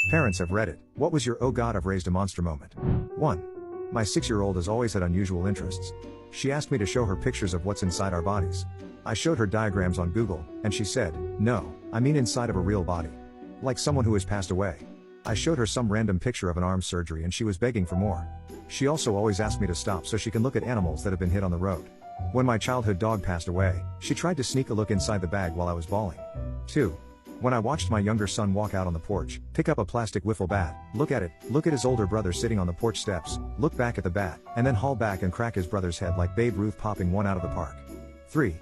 Parents have read it. What was your "oh god I've raised a monster" moment? 1. My 6-year-old has always had unusual interests. She asked me to show her pictures of what's inside our bodies. I showed her diagrams on Google, and she said, "No, I mean inside of a real body. Like someone who has passed away." I showed her some random picture of an arm surgery and she was begging for more. She also always asked me to stop so she can look at animals that have been hit on the road. When my childhood dog passed away, she tried to sneak a look inside the bag while I was bawling. 2. When I watched my younger son walk out on the porch, pick up a plastic wiffle bat, look at it, look at his older brother sitting on the porch steps, look back at the bat, and then haul back and crack his brother's head like Babe Ruth popping one out of the park. 3.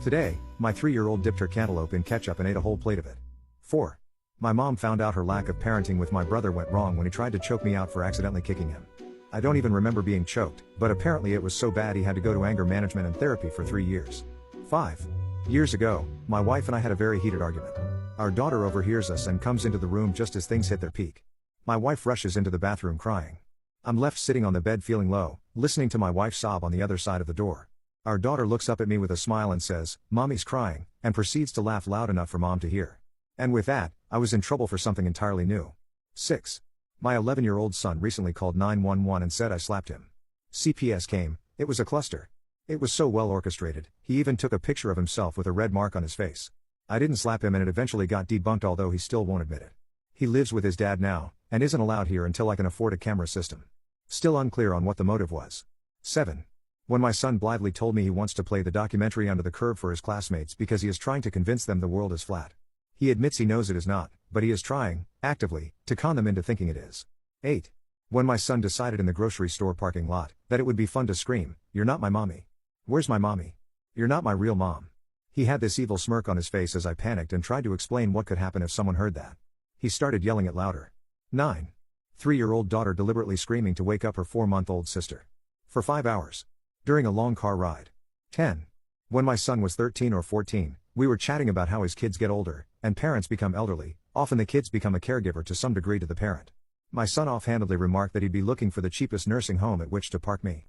Today, my 3-year-old dipped her cantaloupe in ketchup and ate a whole plate of it. 4. My mom found out her lack of parenting with my brother went wrong when he tried to choke me out for accidentally kicking him. I don't even remember being choked, but apparently it was so bad he had to go to anger management and therapy for 3 years. 5. Years ago, my wife and I had a very heated argument. Our daughter overhears us and comes into the room just as things hit their peak. My wife rushes into the bathroom crying. I'm left sitting on the bed feeling low, listening to my wife sob on the other side of the door. Our daughter looks up at me with a smile and says, "Mommy's crying," and proceeds to laugh loud enough for Mom to hear. And with that, I was in trouble for something entirely new. 6. My 11-year-old son recently called 911 and said I slapped him. CPS came, it was a cluster. It was so well orchestrated, he even took a picture of himself with a red mark on his face. I didn't slap him and it eventually got debunked, although he still won't admit it. He lives with his dad now, and isn't allowed here until I can afford a camera system. Still unclear on what the motive was. 7. When my son blithely told me he wants to play the documentary Under the Curve for his classmates because he is trying to convince them the world is flat. He admits he knows it is not, but he is trying, actively, to con them into thinking it is. 8. When my son decided in the grocery store parking lot that it would be fun to scream, "You're not my mommy. Where's my mommy? You're not my real mom." He had this evil smirk on his face as I panicked and tried to explain what could happen if someone heard that. He started yelling it louder. 9. 3-year-old daughter deliberately screaming to wake up her 4-month-old sister. For 5 hours. During a long car ride. 10. When my son was 13 or 14, we were chatting about how as kids get older, and parents become elderly, often the kids become a caregiver to some degree to the parent. My son offhandedly remarked that he'd be looking for the cheapest nursing home at which to park me.